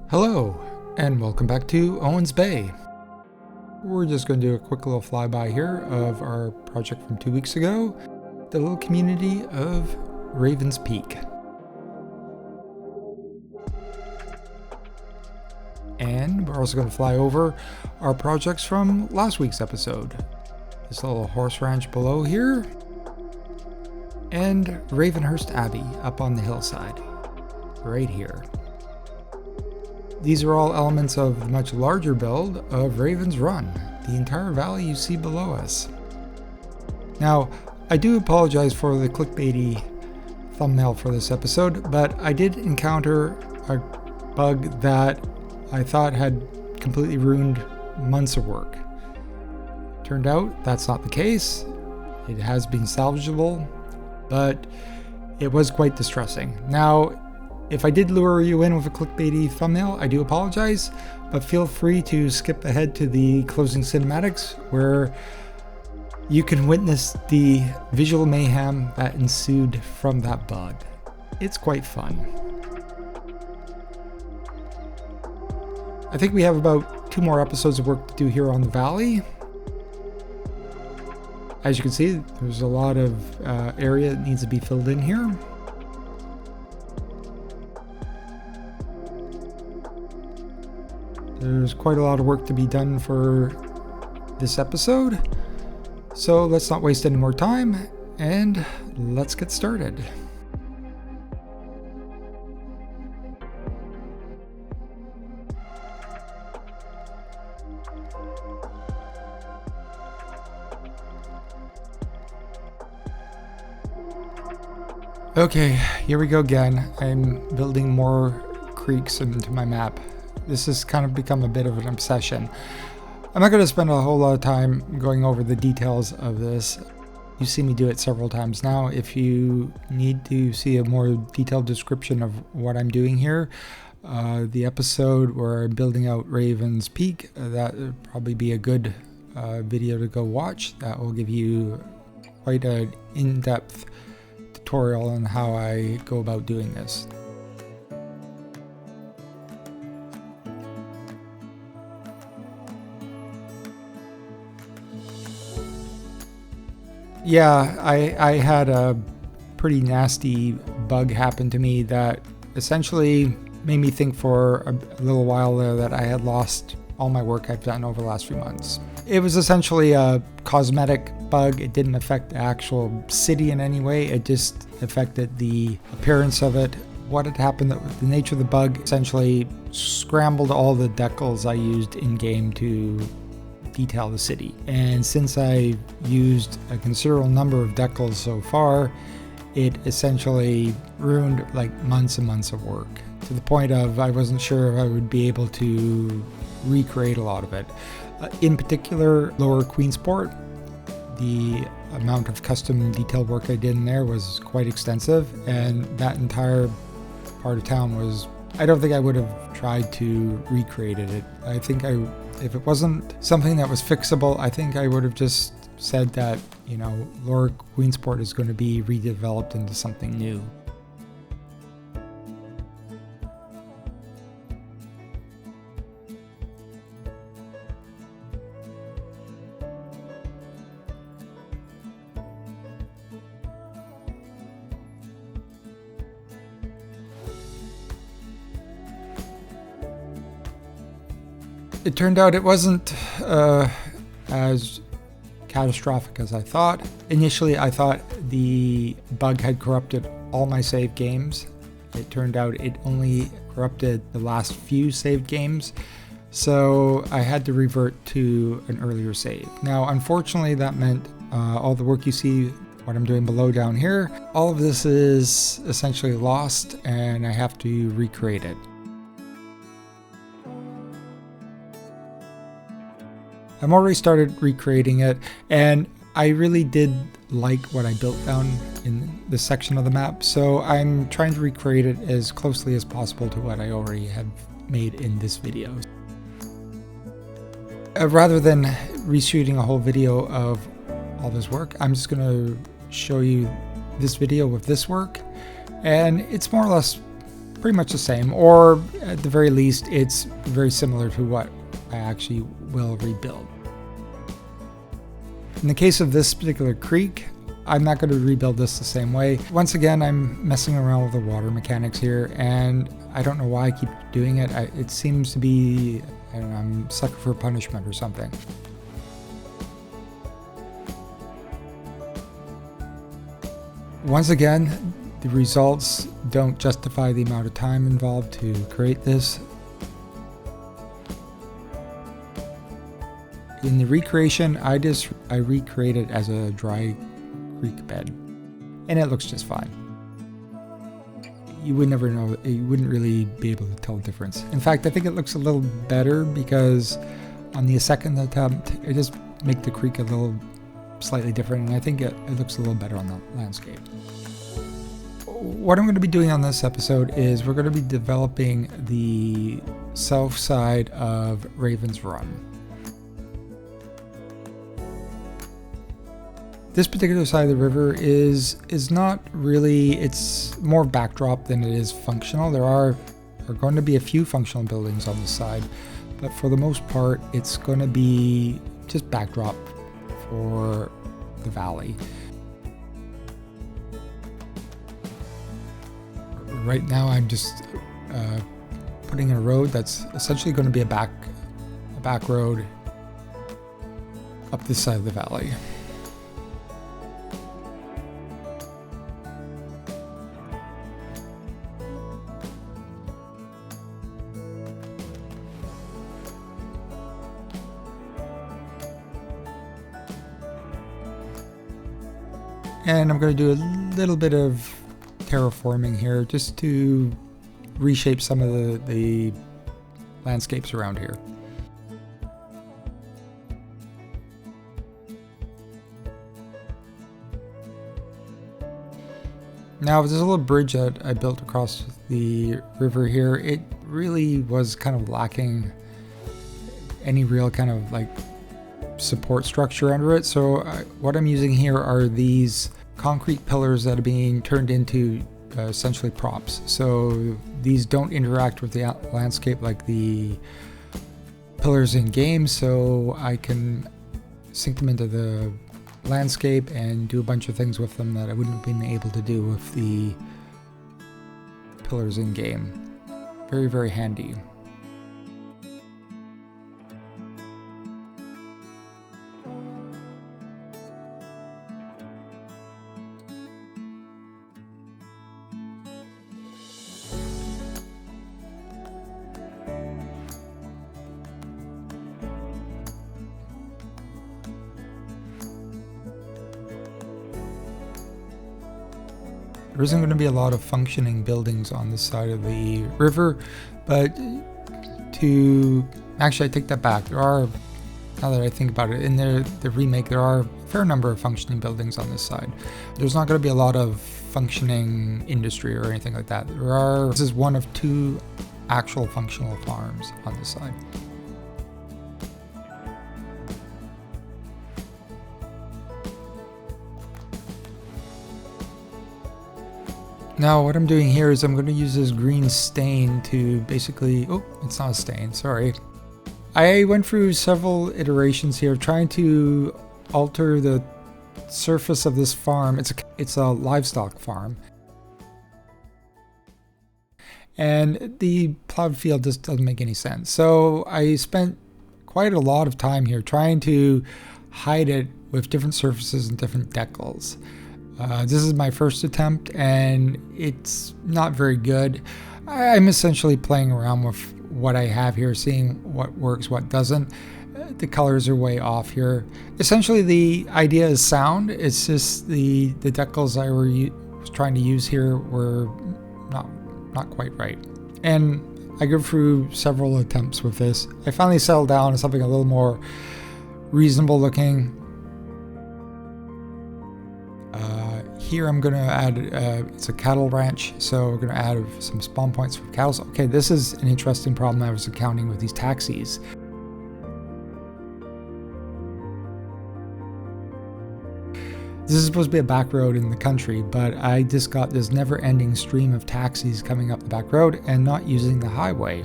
Hello, and welcome back to Owens Bay. We're just going to do a quick little flyby here of our project from 2 weeks ago, the little community of Ravens Peak. And we're also going to fly over our projects from last week's episode. This little horse ranch below here, and Ravenhurst Abbey up on the hillside, right here. These are all elements of the much larger build of Raven's Run, the entire valley you see below us. Now, I do apologize for the clickbaity thumbnail for this episode, but I did encounter a bug that I thought had completely ruined months of work. Turned out that's not the case. It has been salvageable, but it was quite distressing. Now, if I did lure you in with a clickbaity thumbnail, I do apologize, but feel free to skip ahead to the closing cinematics where you can witness the visual mayhem that ensued from that bug. It's quite fun. I think we have about 2 more episodes of work to do here on the valley. As you can see, there's a lot of area that needs to be filled in here. There's quite a lot of work to be done for this episode, so let's not waste any more time, and let's get started. Okay, here we go again. I'm building more creeks into my map. This has kind of become a bit of an obsession. I'm not going to spend a whole lot of time going over the details of this. You've seen me do it several times now. If you need to see a more detailed description of what I'm doing here, the episode where I'm building out Raven's Peak, that would probably be a good video to go watch. That will give you quite an in-depth tutorial on how I go about doing this. Yeah, I had a pretty nasty bug happen to me that essentially made me think for a little while there that I had lost all my work I've done over the last few months. It was essentially a cosmetic bug. It didn't affect the actual city in any way. It just affected the appearance of it. What had happened, the nature of the bug essentially scrambled all the decals I used in-game to detail the city. And since I used a considerable number of decals so far, it essentially ruined like months and months of work, to the point of I wasn't sure if I would be able to recreate a lot of it. In particular, Lower Queensport, the amount of custom detail work I did in there was quite extensive, and that entire part of town was, I don't think I would have tried to recreate it. I think if it wasn't something that was fixable, I think I would have just said that, Lower Queensport is going to be redeveloped into something new. It turned out it wasn't as catastrophic as I thought. Initially, I thought the bug had corrupted all my saved games. It turned out it only corrupted the last few saved games, so I had to revert to an earlier save. Now, unfortunately, that meant all the work you see, what I'm doing below down here, all of this is essentially lost, and I have to recreate it. I'm already started recreating it, and I really did like what I built down in this section of the map, so I'm trying to recreate it as closely as possible to what I already have made in this video. Rather than reshooting a whole video of all this work, I'm just going to show you this video with this work, and it's more or less pretty much the same, or at the very least, it's very similar to what I actually will rebuild. In the case of this particular creek, I'm not going to rebuild this the same way. Once again, I'm messing around with the water mechanics here, and I don't know why I keep doing it. It seems to be, I don't know, I'm sucker for punishment or something. Once again, the results don't justify the amount of time involved to create this. In the recreation, I recreate it as a dry creek bed, and it looks just fine. You would never know, you wouldn't really be able to tell the difference. In fact, I think it looks a little better because on the second attempt, I just make the creek a little slightly different, and I think it looks a little better on the landscape. What I'm going to be doing on this episode is we're going to be developing the south side of Raven's Run. This particular side of the river is not really, it's more backdrop than it is functional. There are going to be a few functional buildings on this side, but for the most part, it's going to be just backdrop for the valley. Right now, I'm just putting in a road that's essentially going to be a back road up this side of the valley. And I'm going to do a little bit of terraforming here just to reshape some of the landscapes around here. Now, there's a little bridge that I built across the river here. It really was kind of lacking any real kind of like support structure under it. So what I'm using here are these concrete pillars that are being turned into essentially props. So these don't interact with the landscape like the pillars in games, so I can sink them into the landscape and do a bunch of things with them that I wouldn't have been able to do with the pillars in game. Very, very handy. There isn't going to be a lot of functioning buildings on this side of the river, but actually I take that back. There are, now that I think about it, in the remake there are a fair number of functioning buildings on this side. There's not going to be a lot of functioning industry or anything like that. This is one of two actual functional farms on this side. Now what I'm doing here is I'm going to use this green stain to basically, oh, it's not a stain, sorry. I went through several iterations here trying to alter the surface of this farm. It's a livestock farm. And the plowed field just doesn't make any sense. So I spent quite a lot of time here trying to hide it with different surfaces and different decals. This is my first attempt and it's not very good. I'm essentially playing around with what I have here, seeing what works, what doesn't. The colors are way off here. Essentially the idea is sound, it's just the decals I was trying to use here were not quite right. And I go through several attempts with this. I finally settled down on something a little more reasonable looking. Here I'm going to add, it's a cattle ranch, so we're going to add some spawn points for cows. Okay, this is an interesting problem I was encountering with these taxis. This is supposed to be a back road in the country, but I just got this never-ending stream of taxis coming up the back road and not using the highway.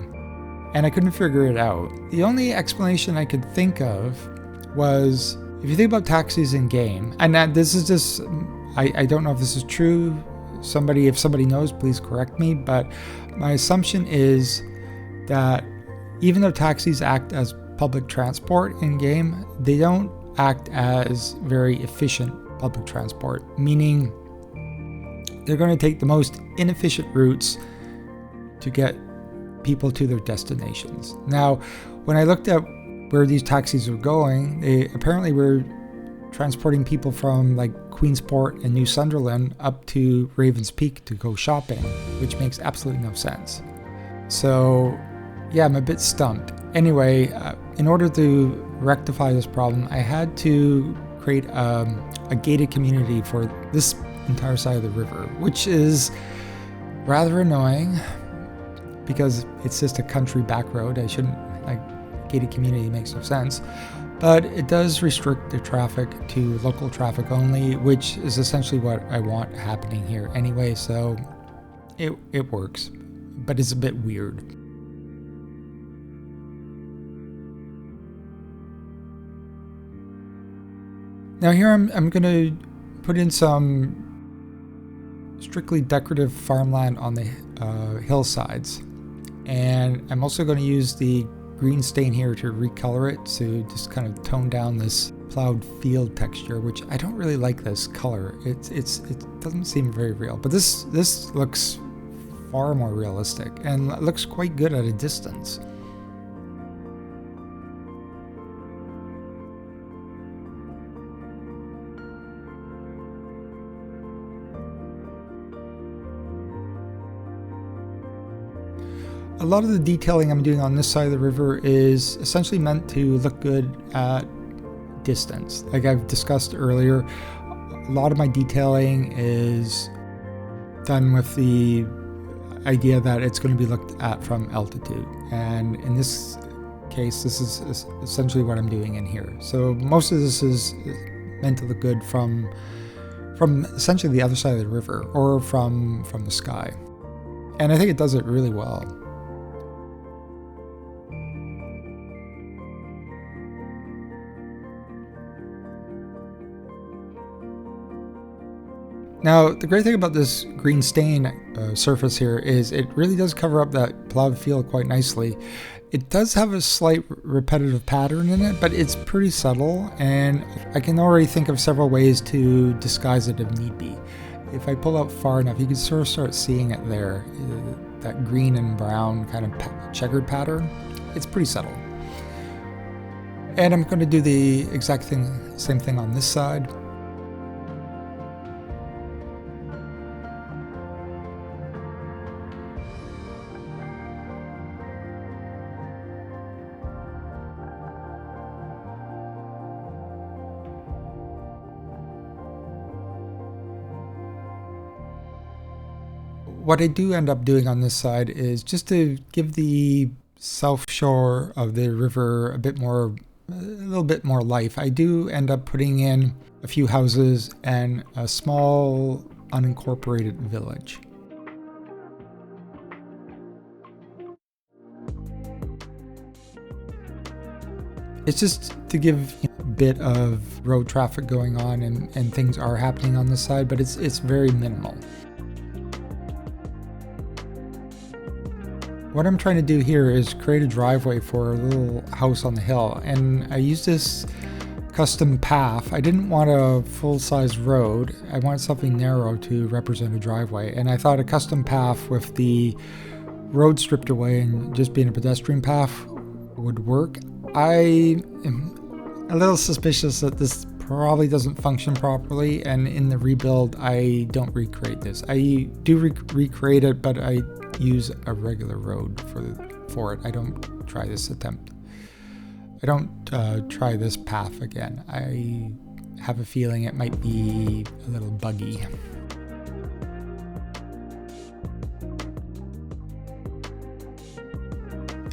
And I couldn't figure it out. The only explanation I could think of was, if you think about taxis in game, and this is just, I don't know if this is true. If somebody knows, please correct me. But my assumption is that even though taxis act as public transport in game, they don't act as very efficient public transport, meaning they're going to take the most inefficient routes to get people to their destinations. Now, when I looked at where these taxis were going, they apparently were transporting people from like Queensport and New Sunderland up to Ravens Peak to go shopping, which makes absolutely no sense. So yeah, I'm a bit stumped. Anyway, in order to rectify this problem, I had to create a gated community for this entire side of the river, which is rather annoying because it's just a country back road. Gated community makes no sense, but it does restrict the traffic to local traffic only, which is essentially what I want happening here anyway, so it works, but it's a bit weird. Now here I'm going to put in some strictly decorative farmland on the hillsides, and I'm also going to use the green stain here to recolor it to just kind of tone down this plowed field texture, which I don't really like this color. It doesn't seem very real, but this looks far more realistic and looks quite good at a distance. A lot of the detailing I'm doing on this side of the river is essentially meant to look good at distance. Like I've discussed earlier, a lot of my detailing is done with the idea that it's going to be looked at from altitude. And in this case, this is essentially what I'm doing in here. So most of this is meant to look good from essentially the other side of the river or from the sky. And I think it does it really well. Now, the great thing about this green stain surface here is it really does cover up that plowed field quite nicely. It does have a slight repetitive pattern in it, but it's pretty subtle, and I can already think of several ways to disguise it if need be. If I pull out far enough, you can sort of start seeing it there, that green and brown kind of checkered pattern. It's pretty subtle. And I'm going to do the exact same thing on this side. What I do end up doing on this side is just to give the south shore of the river a little bit more life. I do end up putting in a few houses and a small unincorporated village. It's just to give a bit of road traffic going on, and things are happening on this side, but it's very minimal. What I'm trying to do here is create a driveway for a little house on the hill, and I used this custom path. I didn't want a full-size road. I wanted something narrow to represent a driveway, and I thought a custom path with the road stripped away and just being a pedestrian path would work. I am a little suspicious that this probably doesn't function properly, and in the rebuild I don't recreate this. I do recreate it, but I use a regular road for it. I don't try this attempt. I don't try this path again. I have a feeling it might be a little buggy.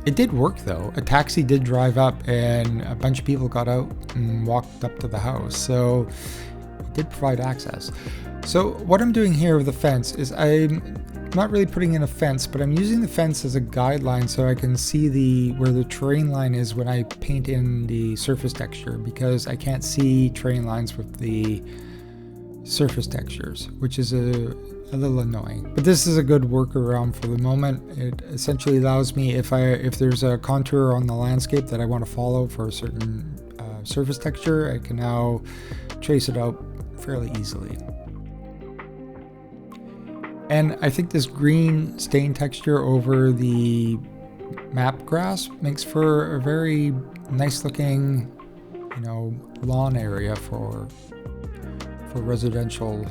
It did work though. A taxi did drive up and a bunch of people got out and walked up to the house. So it did provide access. So what I'm doing here with the fence is I'm not really putting in a fence, but I'm using the fence as a guideline so I can see where the terrain line is when I paint in the surface texture, because I can't see terrain lines with the surface textures, which is a little annoying. But this is a good workaround for the moment. It essentially allows me, if there's a contour on the landscape that I want to follow for a certain surface texture, I can now trace it out fairly easily. And I think this green stain texture over the map grass makes for a very nice looking, lawn area for residential.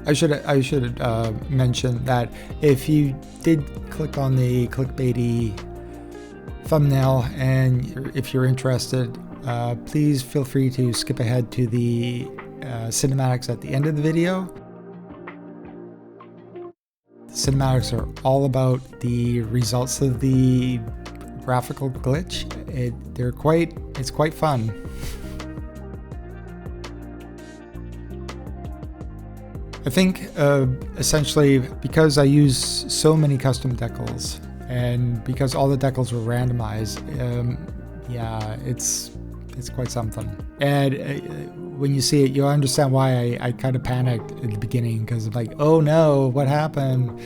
I should mention that if you did click on the clickbaity thumbnail and if you're interested, please feel free to skip ahead to the cinematics at the end of the video. The cinematics are all about the results of the graphical glitch. It's quite fun. I think essentially because I use so many custom decals and because all the decals were randomized, yeah, it's quite something. And when you see it, you'll understand why I kind of panicked at the beginning, because I'm like, oh no, what happened?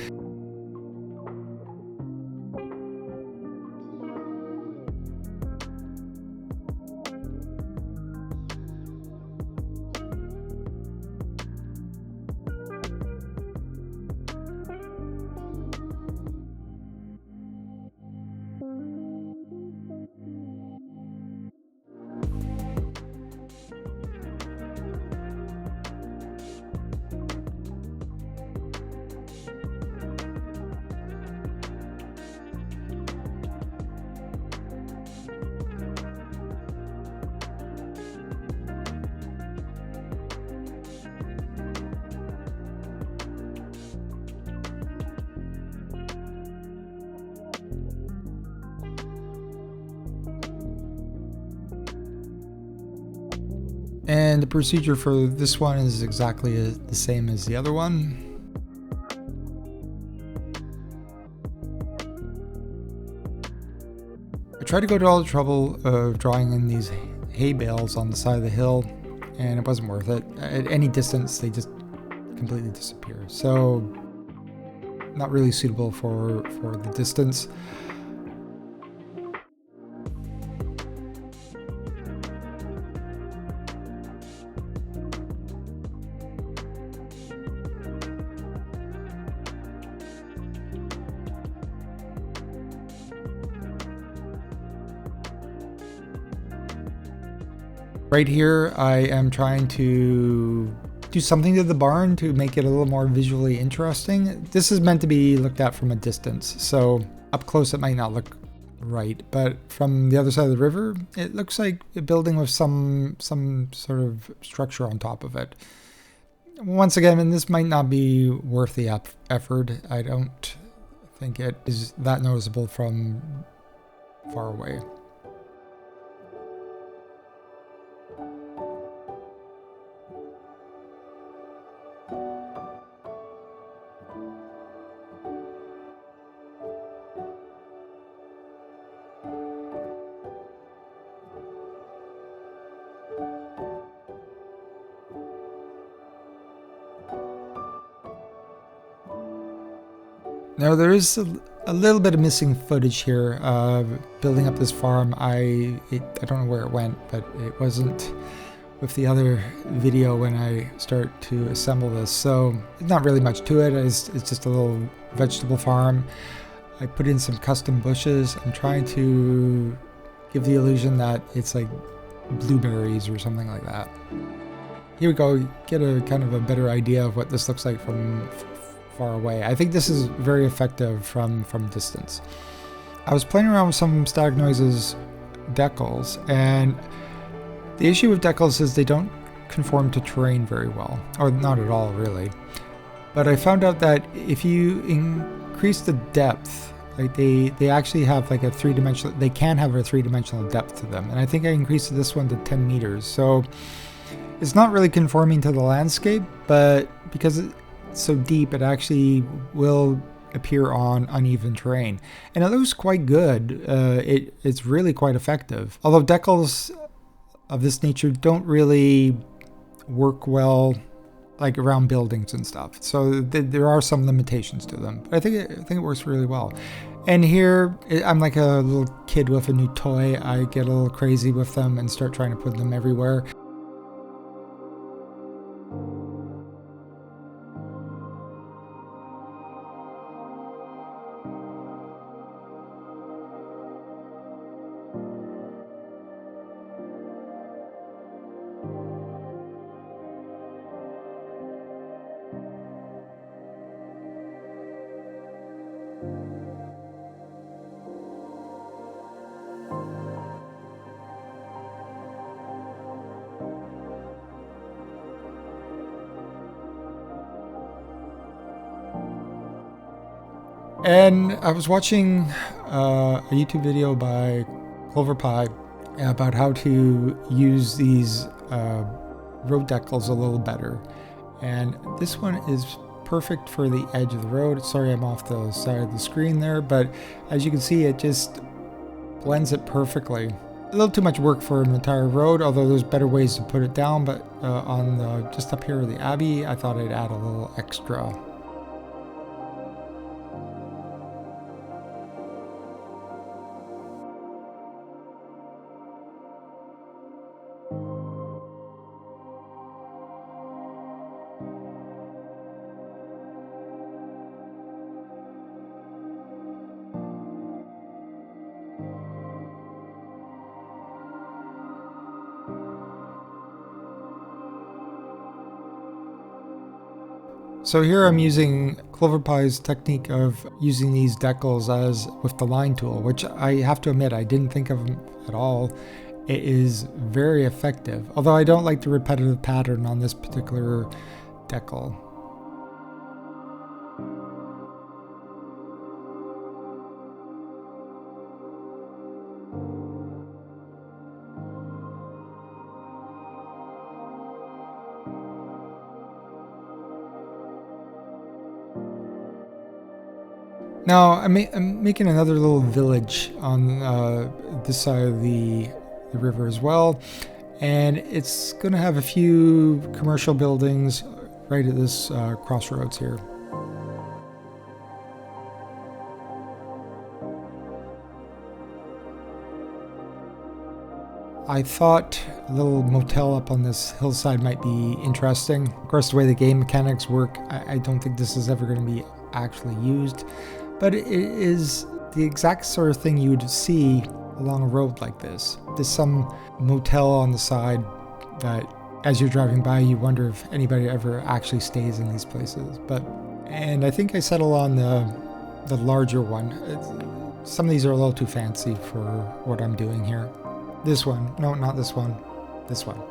And the procedure for this one is exactly the same as the other one. I tried to go to all the trouble of drawing in these hay bales on the side of the hill, and it wasn't worth it. At any distance, they just completely disappear. So, not really suitable for the distance. Right here, I am trying to do something to the barn to make it a little more visually interesting. This is meant to be looked at from a distance, so up close it might not look right, but from the other side of the river, it looks like a building with some sort of structure on top of it. Once again, and this might not be worth the effort. I don't think it is that noticeable from far away. Now there is a little bit of missing footage here of building up this farm. I don't know where it went, but it wasn't with the other video when I start to assemble this. So not really much to it. It's just a little vegetable farm. I put in some custom bushes. I'm trying to give the illusion that it's like blueberries or something like that. here we go. Get a kind of a better idea of what this looks like from far away. I think this is very effective from distance. I was playing around with some Static Noises decals, and the issue with decals is they don't conform to terrain very well, or not at all really. But I found out that if you increase the depth, like they actually have like a three-dimensional, they can have a three-dimensional depth to them. And I think I increased this one to 10 meters. So it's not really conforming to the landscape, but because it's so deep, it actually will appear on uneven terrain. And it looks quite good. It's really quite effective. Although decals of this nature don't really work well like around buildings and stuff, so there are some limitations to them, but I think it works really well. And here I'm like a little kid with a new toy. I get a little crazy with them and start trying to put them everywhere. And I was watching a YouTube video by Clover Pie about how to use these road decals a little better. And this one is perfect for the edge of the road. Sorry, I'm off the side of the screen there, but as you can see, it just blends it perfectly. A little too much work for an entire road, although there's better ways to put it down, but on just up here with the Abbey, I thought I'd add a little extra. So here I'm using Clover Pie's technique of using these decals as with the line tool, which I have to admit I didn't think of at all. It is very effective, although I don't like the repetitive pattern on this particular decal. Now I'm making another little village on this side of the river as well, and it's going to have a few commercial buildings right at this crossroads here. I thought a little motel up on this hillside might be interesting. Of course, the way the game mechanics work, I don't think this is ever going to be actually used. But it is the exact sort of thing you would see along a road like this. There's some motel on the side that as you're driving by, you wonder if anybody ever actually stays in these places. And I think I settle on the larger one. Some of these are a little too fancy for what I'm doing here. This one. No, not this one. This one.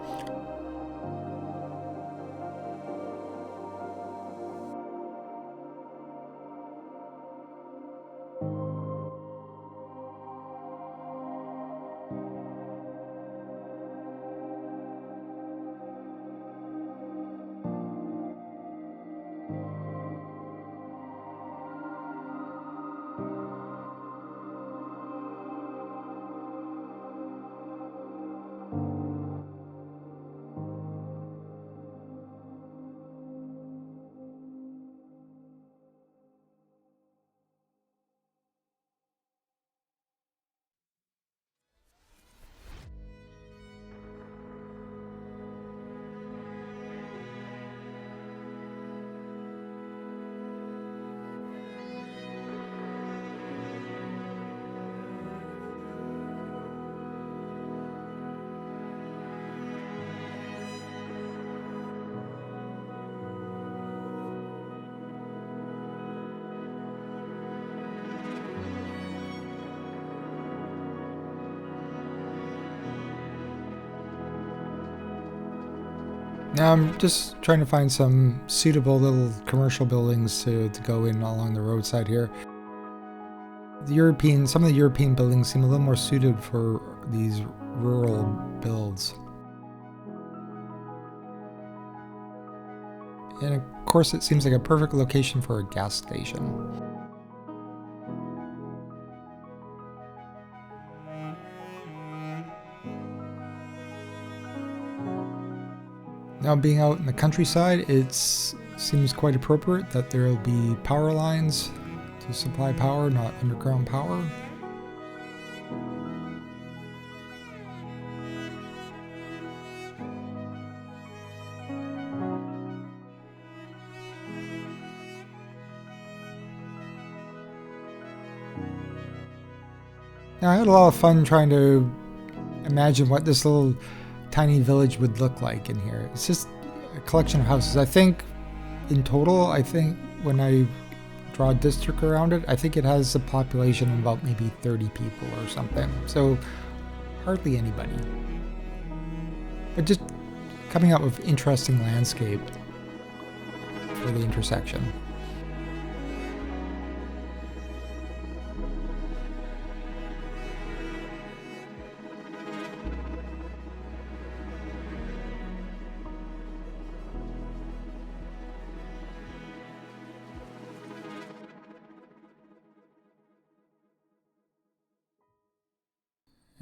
Now I'm just trying to find some suitable little commercial buildings to go in along the roadside here. Some of the European buildings seem a little more suited for these rural builds. And of course it seems like a perfect location for a gas station. Now, being out in the countryside, it seems quite appropriate that there will be power lines to supply power, not underground power. Now, I had a lot of fun trying to imagine what this little tiny village would look like in here. It's just a collection of houses. I think in total, when I draw a district around it, I think it has a population of about maybe 30 people or something. So hardly anybody. But just coming up with interesting landscape for the intersection.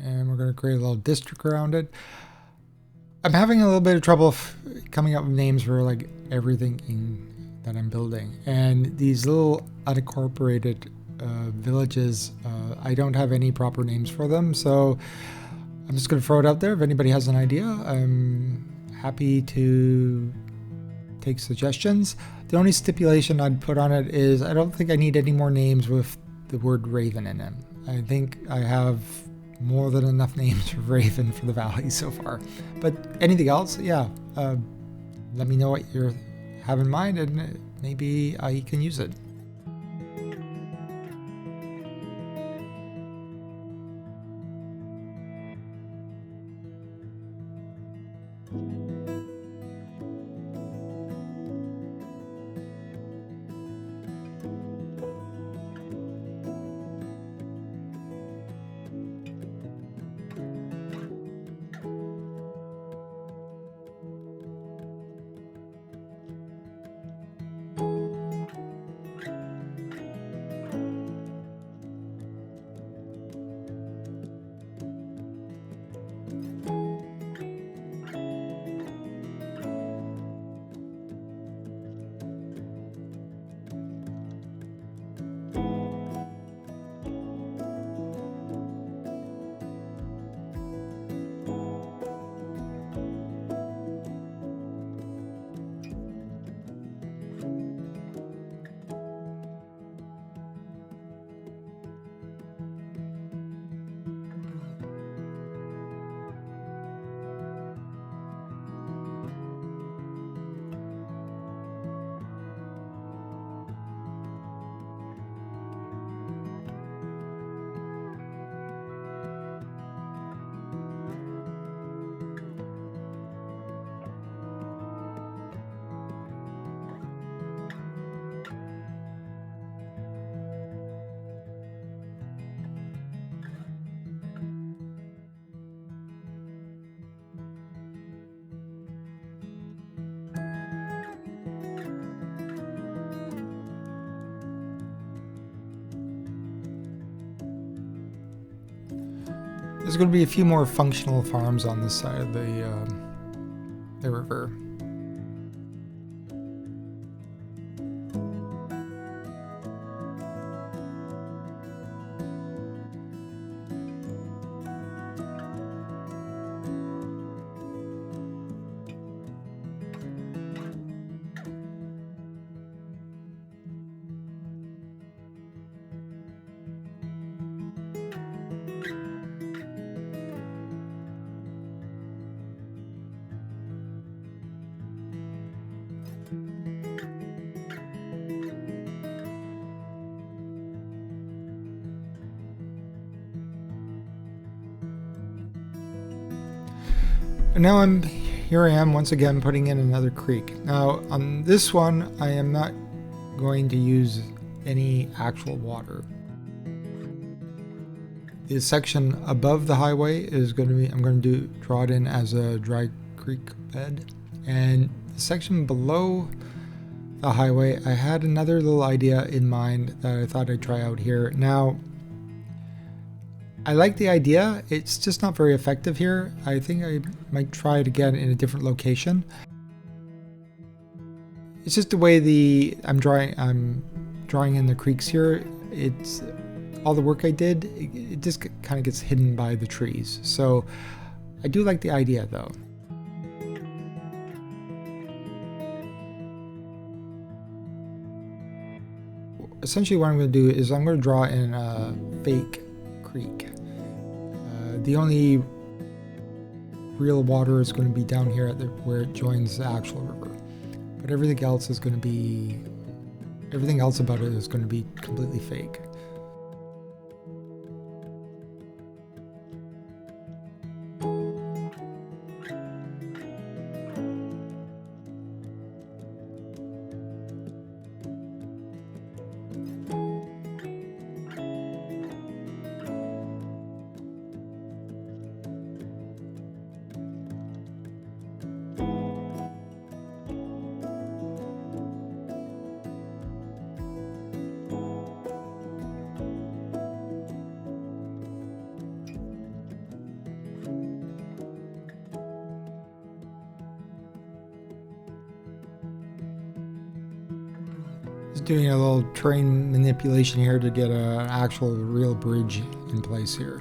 And we're going to create a little district around it. I'm having a little bit of trouble coming up with names for like everything that I'm building. And these little unincorporated villages, I don't have any proper names for them. So I'm just going to throw it out there. If anybody has an idea, I'm happy to take suggestions. The only stipulation I'd put on it is I don't think I need any more names with the word Raven in them. I think I have more than enough names for Raven for the valley so far. But anything else, yeah, let me know what you have in mind and maybe I can use it. There's going to be a few more functional farms on this side of the river. And now I'm here I am once again putting in another creek. Now on this one I am not going to use any actual water. The section above the highway is going to be, I'm going to draw it in as a dry creek bed, and the section below the highway I had another little idea in mind that I thought I'd try out here. Now I like the idea, it's just not very effective here. I think I might try it again in a different location. It's just the way I'm drawing in the creeks here. It's all the work I did, it just kind of gets hidden by the trees. So I do like the idea though. Essentially what I'm going to do is I'm going to draw in a fake creek. The only real water is going to be down here at where it joins the actual river. But everything else about it is going to be completely fake. Just doing a little terrain manipulation here to get an actual real bridge in place here.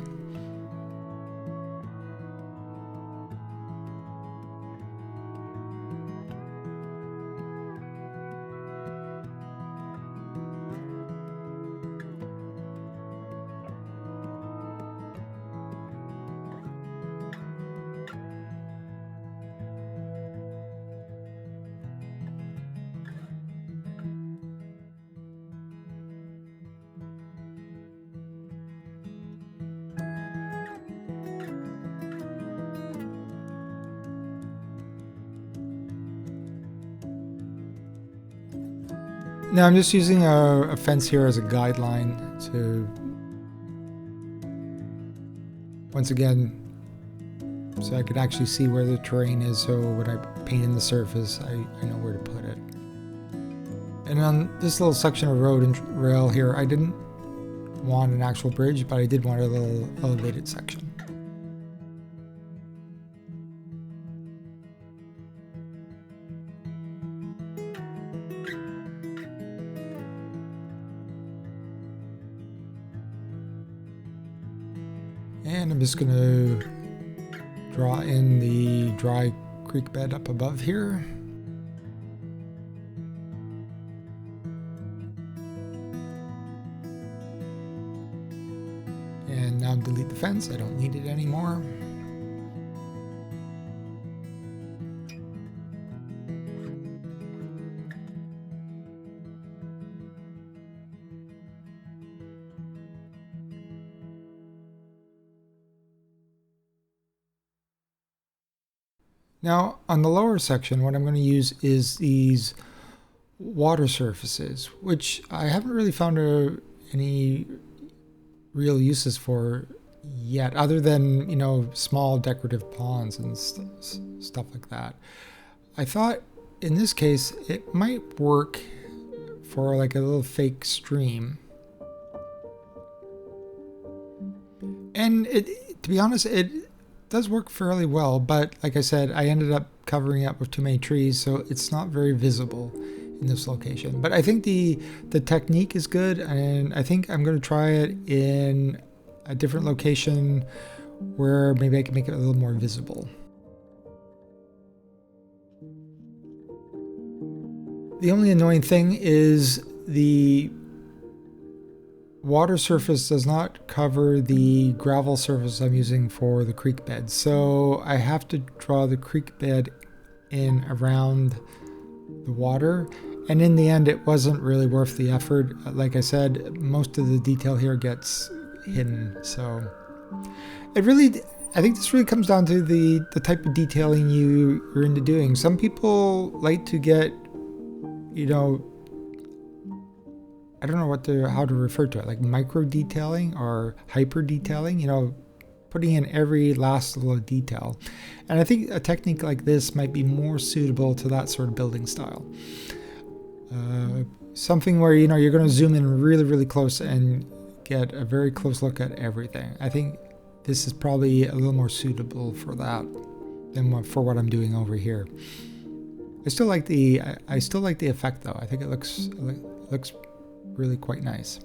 Now I'm just using a fence here as a guideline to, once again, so I could actually see where the terrain is, so when I paint in the surface, I know where to put it. And on this little section of road and rail here, I didn't want an actual bridge, but I did want a little elevated section. And I'm just going to draw in the dry creek bed up above here. And now delete the fence, I don't need it anymore. Now on the lower section, what I'm going to use is these water surfaces, which I haven't really found any real uses for yet, other than, you know, small decorative ponds and stuff like that. I thought in this case it might work for like a little fake stream. And to be honest, it does work fairly well, but like I said, I ended up covering it up with too many trees, so it's not very visible in this location. But I think the technique is good, and I think I'm going to try it in a different location where maybe I can make it a little more visible. The only annoying thing is the water surface does not cover the gravel surface I'm using for the creek bed. So I have to draw the creek bed in around the water. And in the end, it wasn't really worth the effort. Like I said, most of the detail here gets hidden. So it really I think this really comes down to the type of detailing you're into doing. Some people like to get, you know, I don't know how to refer to it, like micro detailing or hyper detailing, you know, putting in every last little detail. And I think a technique like this might be more suitable to that sort of building style. Something where, you know, you're going to zoom in really, really close and get a very close look at everything. I think this is probably a little more suitable for that than for what I'm doing over here. I still like the effect though. I think it looks really quite nice.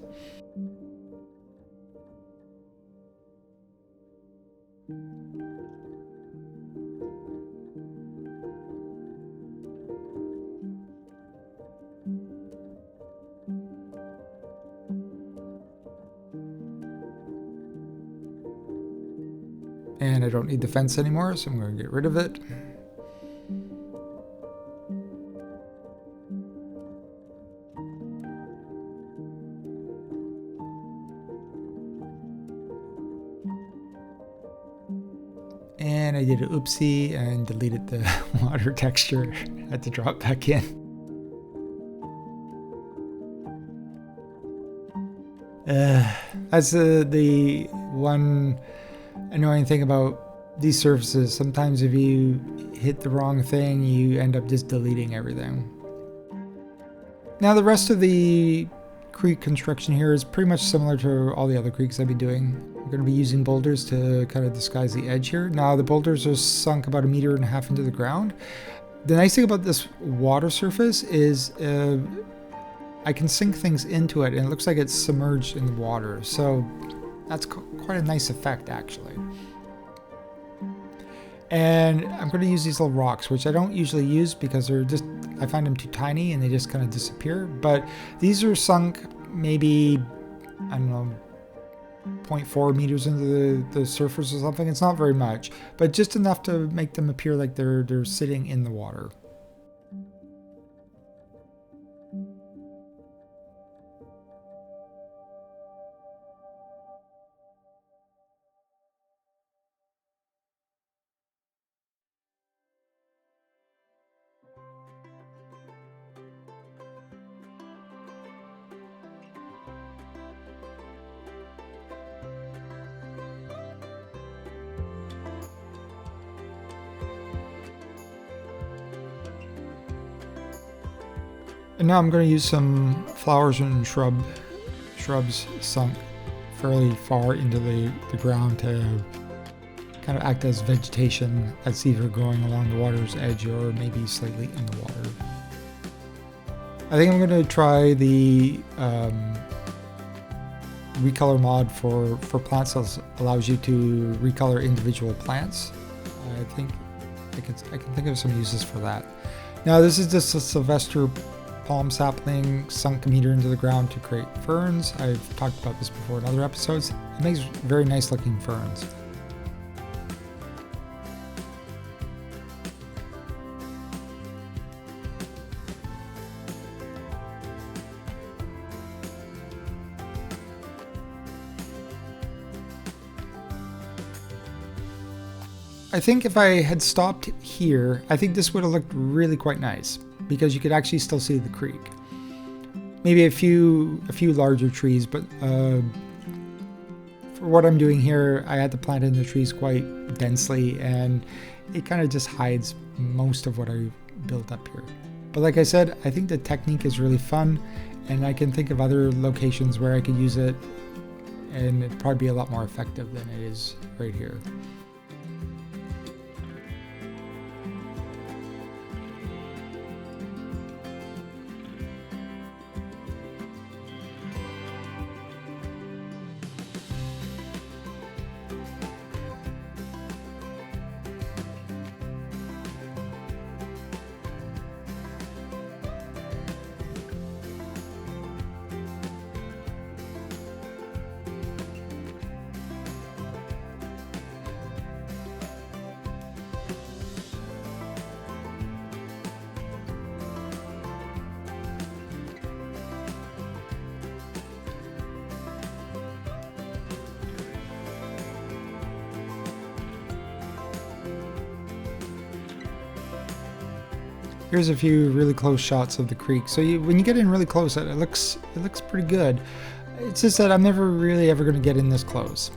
And I don't need the fence anymore, so I'm going to get rid of it. And I did an oopsie and deleted the water texture. I had to drop back in. That's the one annoying thing about these surfaces. Sometimes if you hit the wrong thing, you end up just deleting everything. Now the rest of the creek construction here is pretty much similar to all the other creeks I've been doing. We're going to be using boulders to kind of disguise the edge here. Now the boulders are sunk about 1.5 meters into the ground. The nice thing about this water surface is I can sink things into it and it looks like it's submerged in the water. So that's quite a nice effect actually. And I'm going to use these little rocks, which I don't usually use because I find them too tiny and they just kind of disappear. But these are sunk maybe, I don't know, 0.4 meters into the surface or something. It's not very much, but just enough to make them appear like they're sitting in the water. And now I'm going to use some flowers and shrubs sunk fairly far into the ground to kind of act as vegetation that's either going along the water's edge or maybe slightly in the water. I think I'm going to try the recolor mod for plants that allows you to recolor individual plants. I think I can think of some uses for that. Now this is just a Sylvester palm sapling sunk 1 meter into the ground to create ferns. I've talked about this before in other episodes. It makes very nice looking ferns. I think if I had stopped here, I think this would have looked really quite nice because you could actually still see the creek. Maybe a few larger trees, but for what I'm doing here, I had to plant in the trees quite densely and it kind of just hides most of what I built up here. But like I said, I think the technique is really fun and I can think of other locations where I could use it and it'd probably be a lot more effective than it is right here. Here's a few really close shots of the creek. So when you get in really close, it looks pretty good. It's just that I'm never really ever going to get in this close.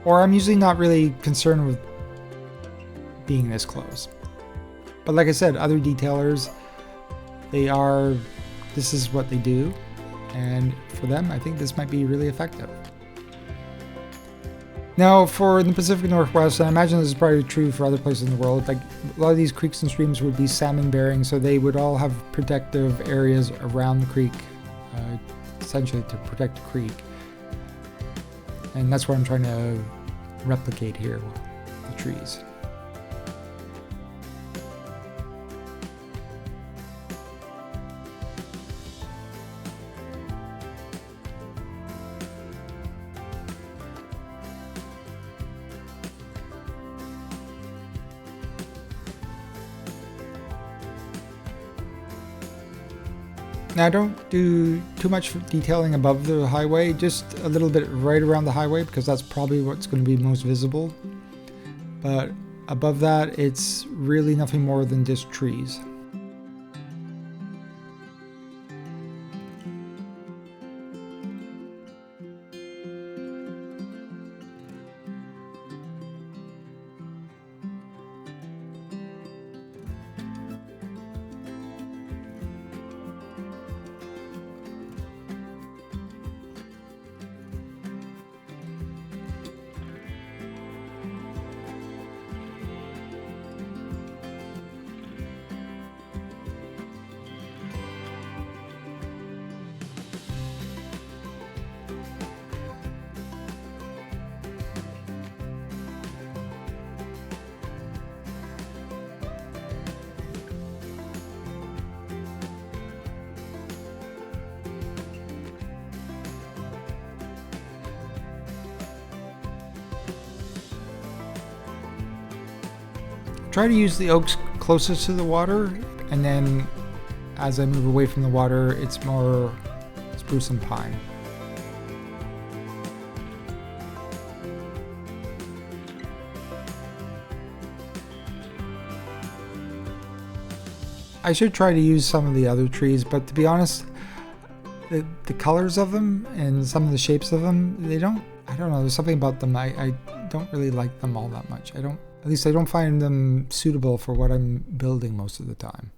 Or I'm usually not really concerned with being this close. But like I said, other detailers, this is what they do. And for them, I think this might be really effective. Now, for the Pacific Northwest, and I imagine this is probably true for other places in the world, like a lot of these creeks and streams would be salmon bearing, so they would all have protective areas around the creek, essentially to protect the creek. And that's what I'm trying to replicate here with the trees. Now I don't do too much detailing above the highway, just a little bit right around the highway because that's probably what's going to be most visible. But above that, it's really nothing more than just trees. Try to use the oaks closest to the water, and then as I move away from the water, it's more spruce and pine. I should try to use some of the other trees, but to be honest, the colors of them and some of the shapes of them, I don't know, there's something about them, I don't really like them all that much. At least I don't find them suitable for what I'm building most of the time.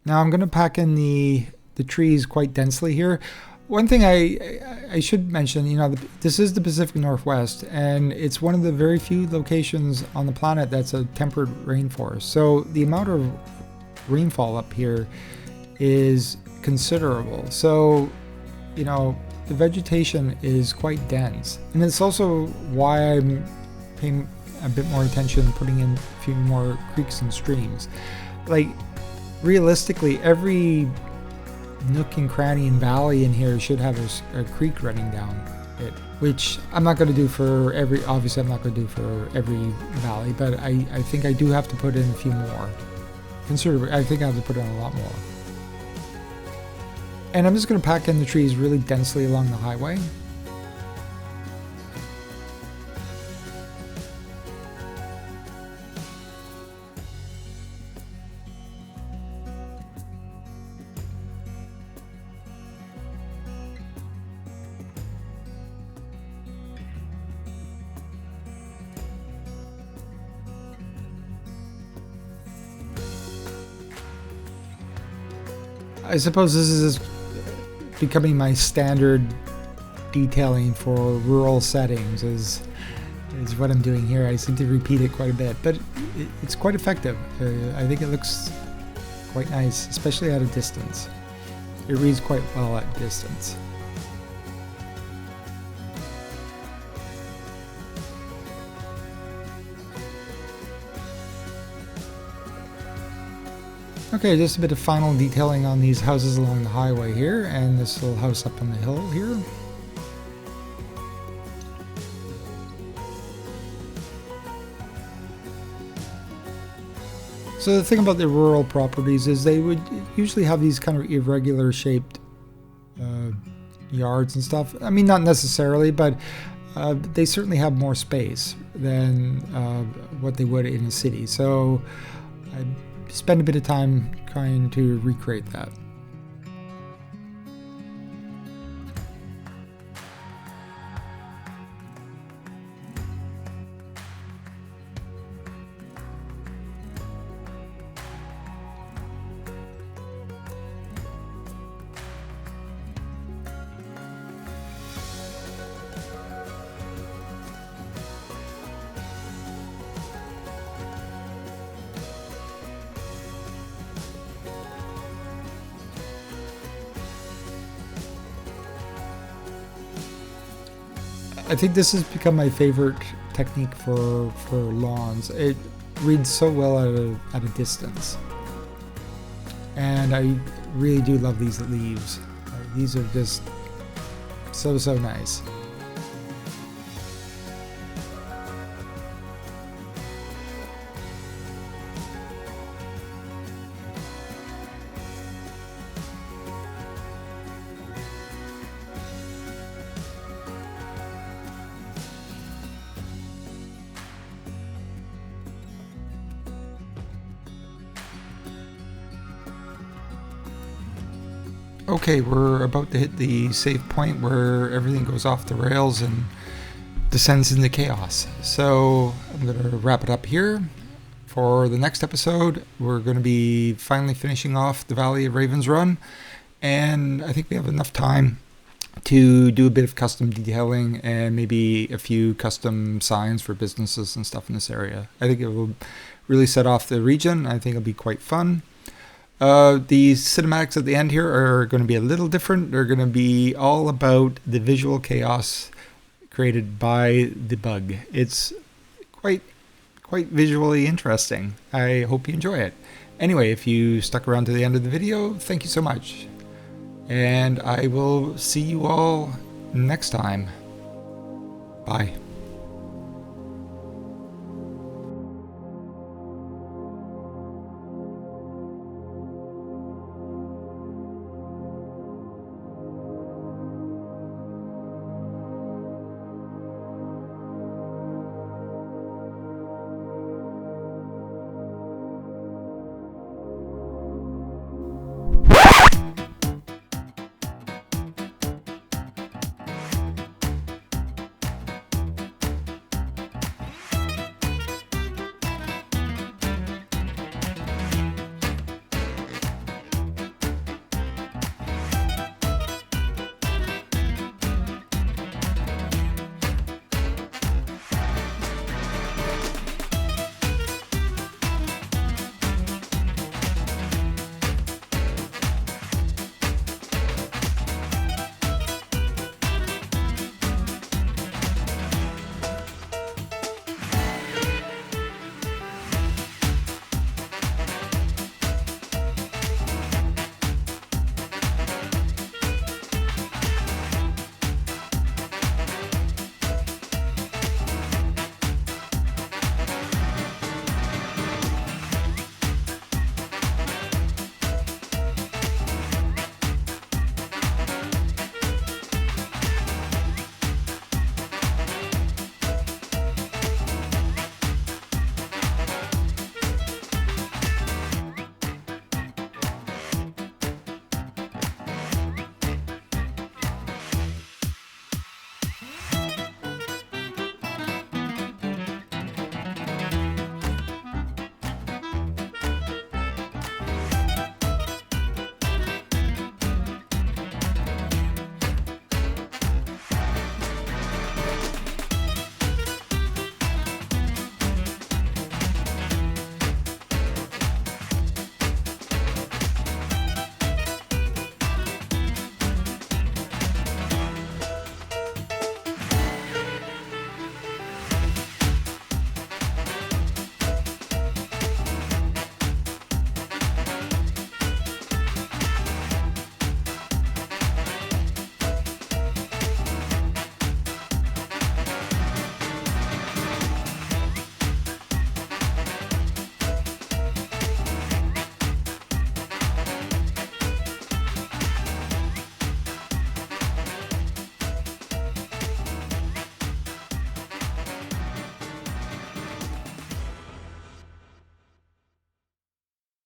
Now I'm going to pack in the trees quite densely here. One thing I should mention, this is the Pacific Northwest, and it's one of the very few locations on the planet that's a temperate rainforest. So the amount of rainfall up here is considerable. So, the vegetation is quite dense. And it's also why I'm paying a bit more attention, putting in a few more creeks and streams. Like, realistically, every nook and cranny and valley in here should have a creek running down it, which I'm not going to do for obviously I'm not going to do for every valley, but I think I do have to put in a few more. I think I have to put in a lot more. And I'm just going to pack in the trees really densely along the highway. I suppose this is becoming my standard detailing for rural settings is what I'm doing here. I seem to repeat it quite a bit, but it's quite effective. I think it looks quite nice, especially at a distance. It reads quite well at distance. Okay, just a bit of final detailing on these houses along the highway here, and this little house up on the hill here. So the thing about the rural properties is they would usually have these kind of irregular shaped yards and stuff. I mean, not necessarily, but they certainly have more space than what they would in a city. So I spend a bit of time trying to recreate that. I think this has become my favorite technique for lawns. It reads so well at a distance. And I really do love these leaves. These are just so nice. Okay, we're about to hit the safe point where everything goes off the rails and descends into chaos. So I'm going to wrap it up here. For the next episode, we're going to be finally finishing off the Valley of Ravens Run. And I think we have enough time to do a bit of custom detailing and maybe a few custom signs for businesses and stuff in this area. I think it will really set off the region. I think it'll be quite fun. The cinematics at the end here are going to be a little different. They're going to be all about the visual chaos created by the bug. It's quite visually interesting. I hope you enjoy it. Anyway, if you stuck around to the end of the video, thank you so much. And I will see you all next time. Bye.